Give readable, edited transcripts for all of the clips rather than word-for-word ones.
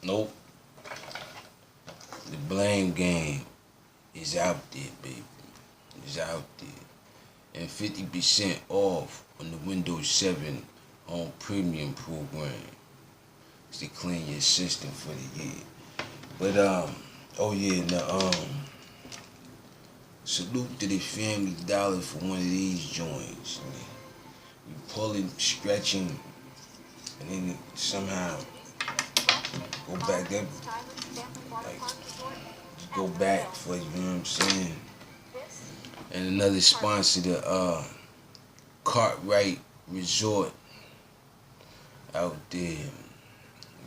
Nope. The blame game is out there, baby. It's out there. And 50% off on the Windows 7 Home Premium program. It's to clean your system for the year. But oh yeah, now salute to the Family Dollar for one of these joints. You pulling, stretching, and then somehow go back up, like go back for you know what I'm saying. And another sponsor, the Cartwright Resort out there.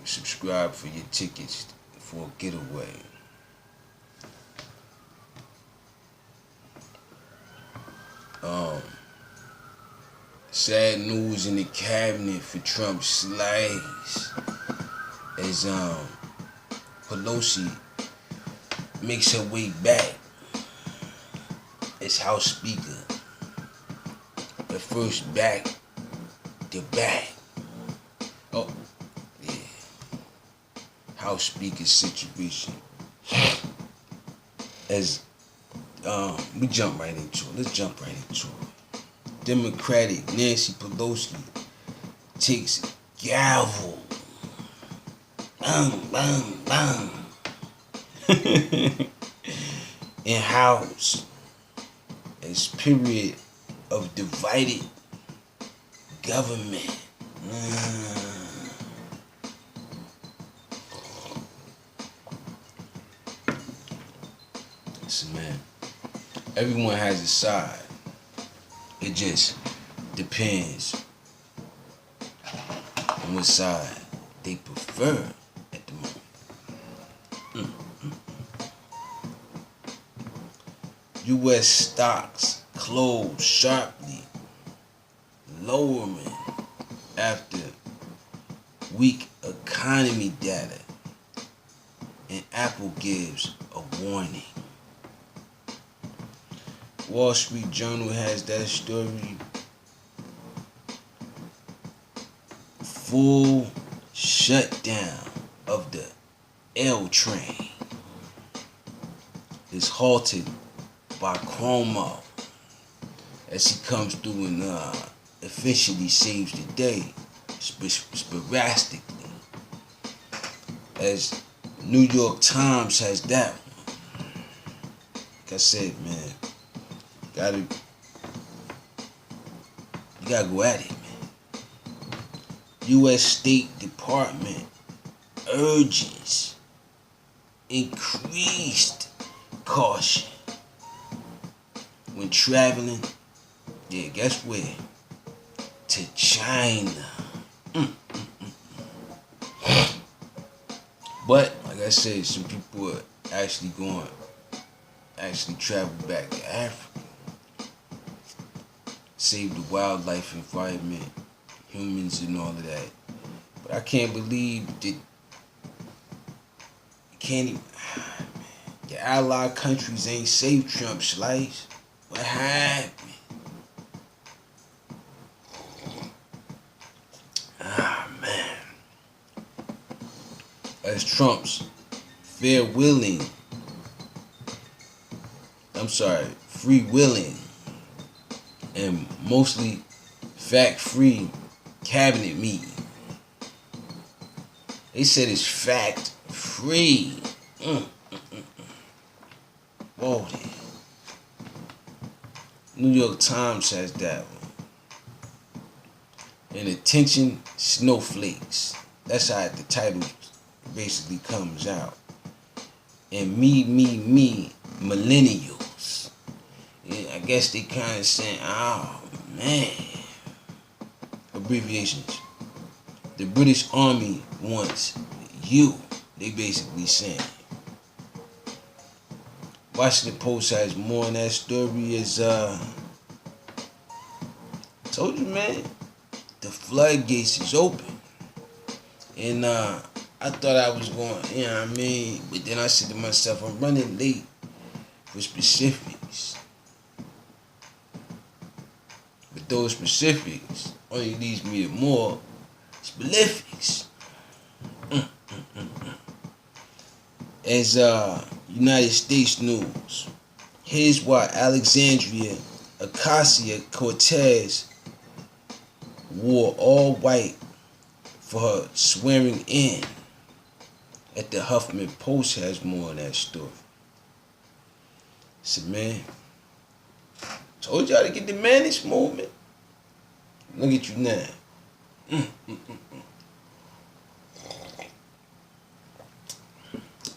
Subscribe for your tickets for a getaway. Sad news in the cabinet for Trump slaves as Pelosi makes her way back as House Speaker. At first back to back. Oh, yeah. House Speaker situation. As we jump right into it. Let's jump right into it. Democratic Nancy Pelosi takes gavel. Bang, bang, bang. In House as period of divided government. Listen, man. Everyone has a side. It just depends on what side they prefer at the moment. U.S. stocks closed sharply, lowering after weak economy data, and Apple gives a warning. Wall Street Journal has that story. Full shutdown of the L train is halted by Cuomo as he comes through and officially saves the day sporadically. As New York Times has that one. Like I said, man. You gotta go at it, man. U.S. State Department urges increased caution when traveling. Yeah, guess where? To China. But like I said, some people are actually travel back to Africa. Save the wildlife environment, humans and all of that. But I can't believe that the allied countries ain't saved Trump slaves. What happened? Man. As Trump's freewheeling and mostly fact-free cabinet meeting. They said it's fact-free. Whoa there. New York Times has that one. And attention, snowflakes. That's how the title basically comes out. And me, millennials. Yeah, I guess they kind of saying, oh man. Abbreviations. The British Army wants you. They basically saying. Washington Post has more on that story. As told you, man, the floodgates is open. And I thought I was going, you know what I mean? But then I said to myself, I'm running late for specifics. But those specifics only leads me to more specifics. as United States news. Here's why Alexandria Ocasio-Cortez wore all white for her swearing in at the Huffman Post has more on that story. So man, told y'all to get the managed movement. Look at you now.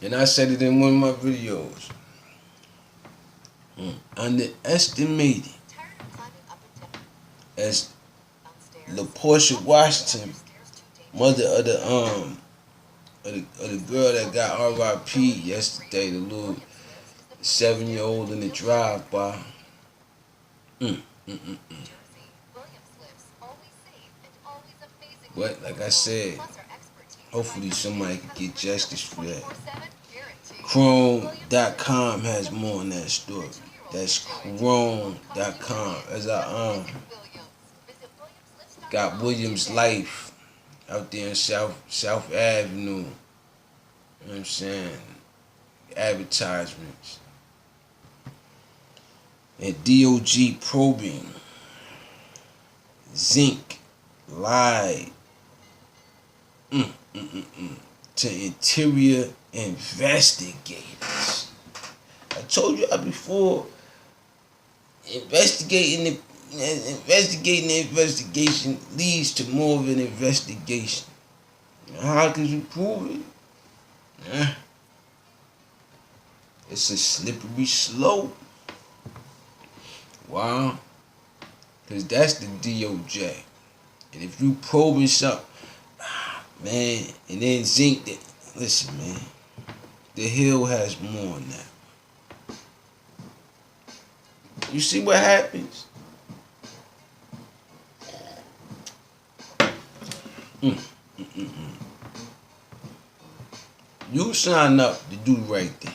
And I said it in one of my videos. Underestimated as LaPortia Washington, mother of the girl that got R.I.P. yesterday, the little 7-year-old in the drive-by. But like I said, hopefully somebody can get justice for that. Chrome.com has more on that story. That's Chrome.com. As I got Williams Life out there in South Avenue. You know what I'm saying? Advertisements. And DOG probing. Zinc lied to interior investigators. I told you before, investigating the investigation leads to more of an investigation. How can you prove it? It's a slippery slope. Wow. Because that's the DOJ. And if you probing something, man, and then Zinc that, listen, man, the Hill has more than that. You see what happens? You sign up to do the right thing.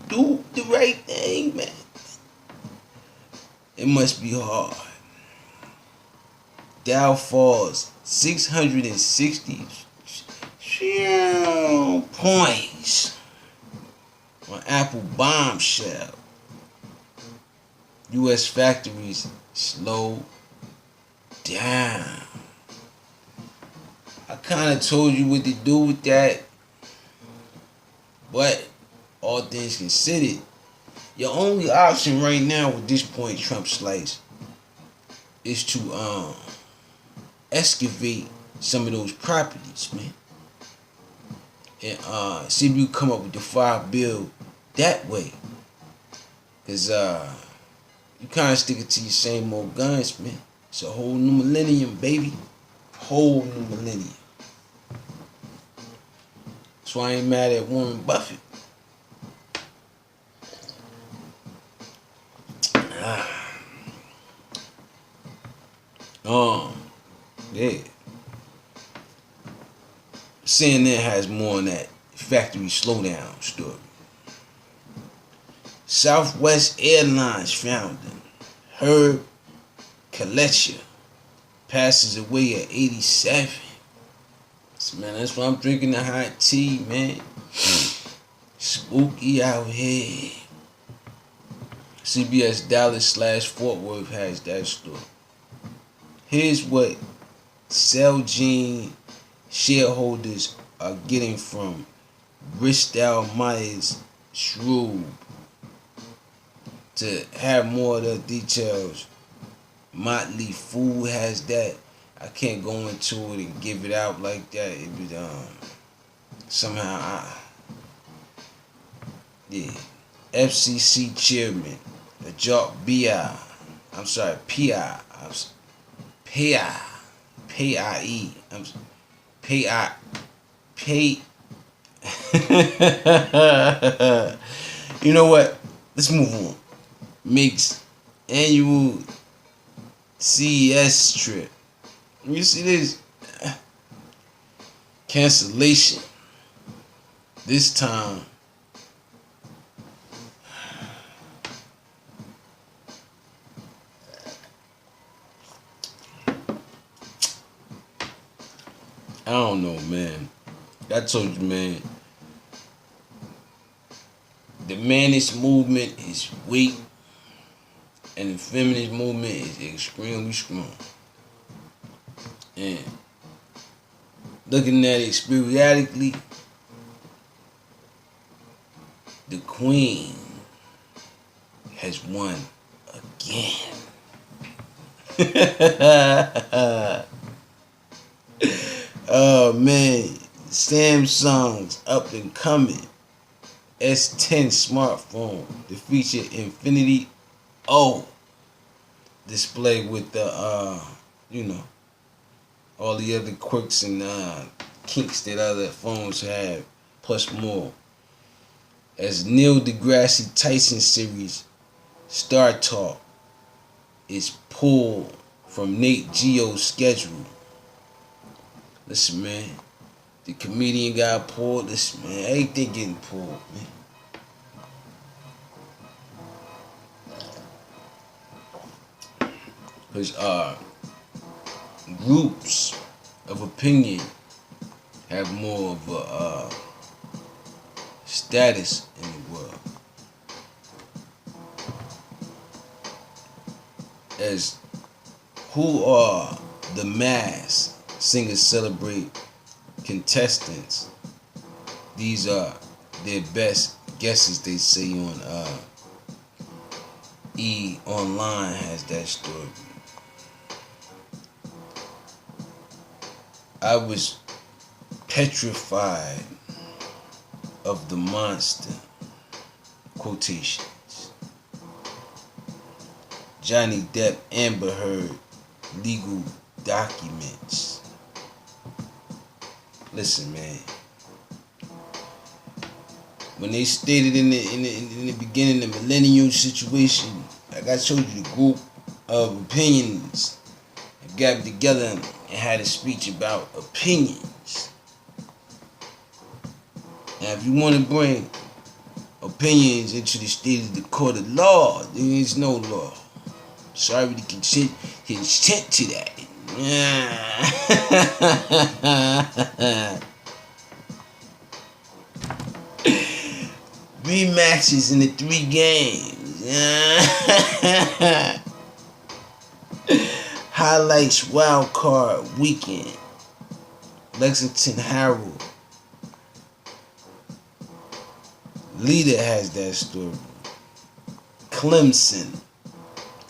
Do the right thing, man. It must be hard. Dow falls 660 points on Apple bombshell. U.S. factories slow down. I kind of told you what to do with that, but all things considered, your only option right now with this point, Trump slice, is to excavate some of those properties, man, and see if you come up with the $5 billion that way, cause you kind of sticking to your same old guns, man. It's a whole new millennium, baby, whole new millennium. That's why I ain't mad at Warren Buffett. Yeah. CNN has more on that factory slowdown story. Southwest Airlines founder Herb Kalecha passes away at 87. So, man, that's why I'm drinking the hot tea, man. Spooky out here. CBS Dallas/Fort Worth has that story. Here's what Celgene shareholders are getting from Bristol Myers Squibb. To have more of the details, Motley Fool has that. I can't go into it and give it out like that. It would somehow FCC chairman Ajak P.I. You know what? Let's move on. Makes annual CES trip. You see this? Cancellation. This time. I don't know, man. I told you, man. the manist movement is weak, and the feminist movement is extremely strong. And looking at it spiritually, the queen has won again. Oh man, Samsung's up and coming S10 smartphone to feature Infinity O display with the all the other quirks and kinks that other phones have, plus more. As Neil deGrasse Tyson series Star Talk is pulled from Nat Geo's schedule. Listen, man, the comedian got pulled. Listen, man, everything getting pulled, man. Because groups of opinion have more of a status in the world. As who are the mass singers celebrate contestants? These are their best guesses, they say on E! Online has that story. I was petrified of the monster. Quotations. Johnny Depp Amber Heard legal documents. Listen, man. When they stated in the beginning the millennial situation, like I showed you, the group of opinions got together and had a speech about opinions. Now, if you want to bring opinions into the state of the court of law, there is no law. Sorry to consent to that. Rematches in the 3 games. Highlights wild card weekend. Lexington Herald. Leader has that story. Clemson.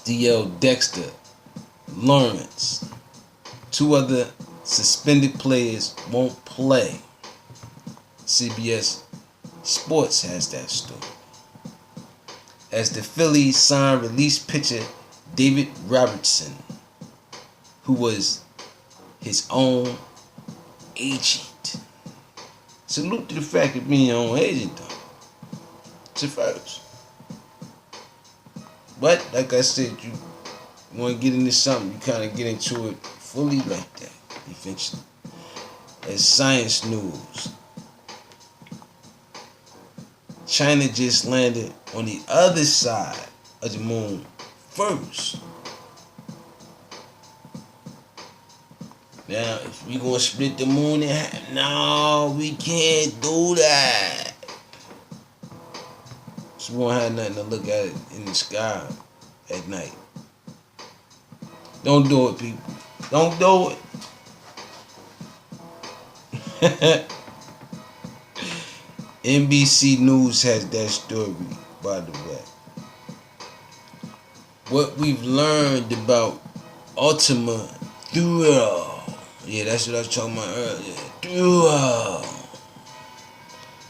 D.L. Dexter. Lawrence. 2 other suspended players won't play. CBS Sports has that story. As the Phillies sign release pitcher David Robertson, who was his own agent. Salute to the fact of being your own agent, though. It's a first. But, like I said, you want to get into something, you kind of get into it fully like that, eventually. As Science News, China just landed on the other side of the moon first. Now, if we gonna split the moon in half, no, we can't do that. So we won't have nothing to look at it in the sky at night. Don't do it, people. Don't do it. NBC News has that story, by the way. What we've learned about Ultima Thule. Yeah, that's what I was talking about earlier. Thule.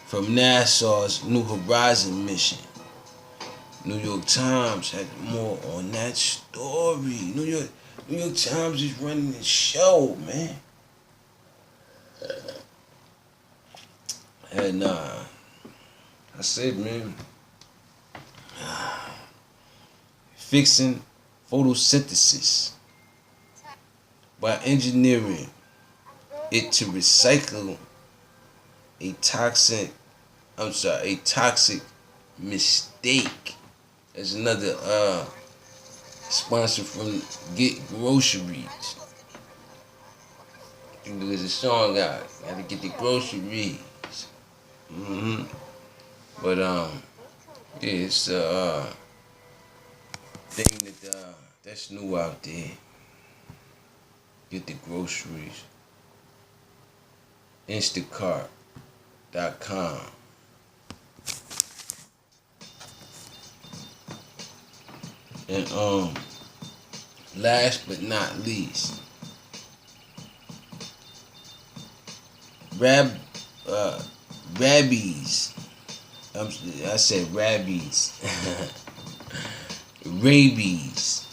From NASA's New Horizon mission. New York Times had more on that story. New York Times is running the show, man. And I said, man, fixing photosynthesis by engineering it to recycle a toxic mistake. There's another sponsor from Get Groceries. There's a song out. Gotta get the groceries. But Yeah, it's a thing that's new out there. Get the groceries. Instacart.com. And last but not least, Rab Rabbies. I said rabbies. Rabies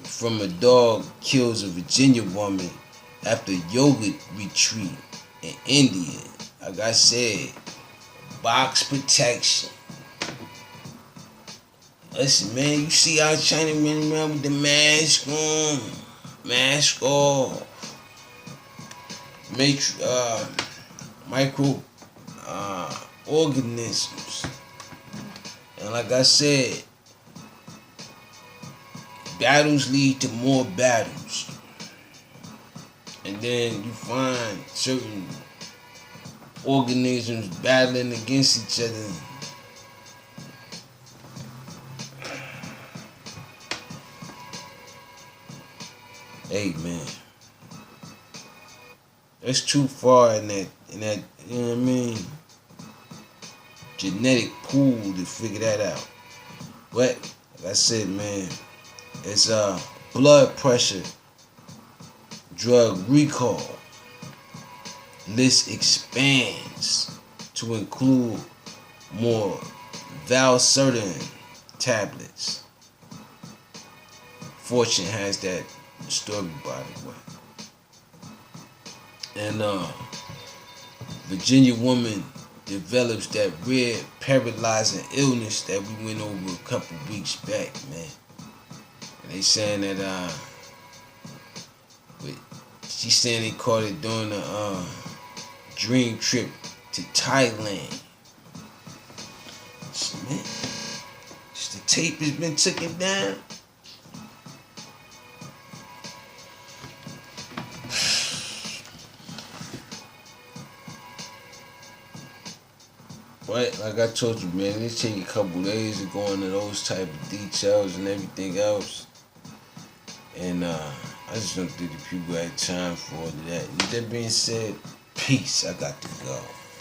from a dog kills a Virginia woman after yoga retreat in India. Like I said, box protection. Listen, man, you see how China running around with the mask on, mask off, micro organisms. And like I said, battles lead to more battles. And then you find certain organisms battling against each other. Hey man, that's too far in that, you know what I mean, genetic pool to figure that out. But like I said, man, it's blood pressure drug recall list expands to include more Valsartan tablets. Fortune has that story, by the way. And Virginia woman develops that rare paralyzing illness that we went over a couple weeks back, man. And they saying that she's saying they caught it during a dream trip to Thailand. So, man, just the tape has been taken down. But like I told you, man, it take a couple days to go into those type of details and everything else. And I just don't think the people had time for all of that. With that being said, peace. I got to go.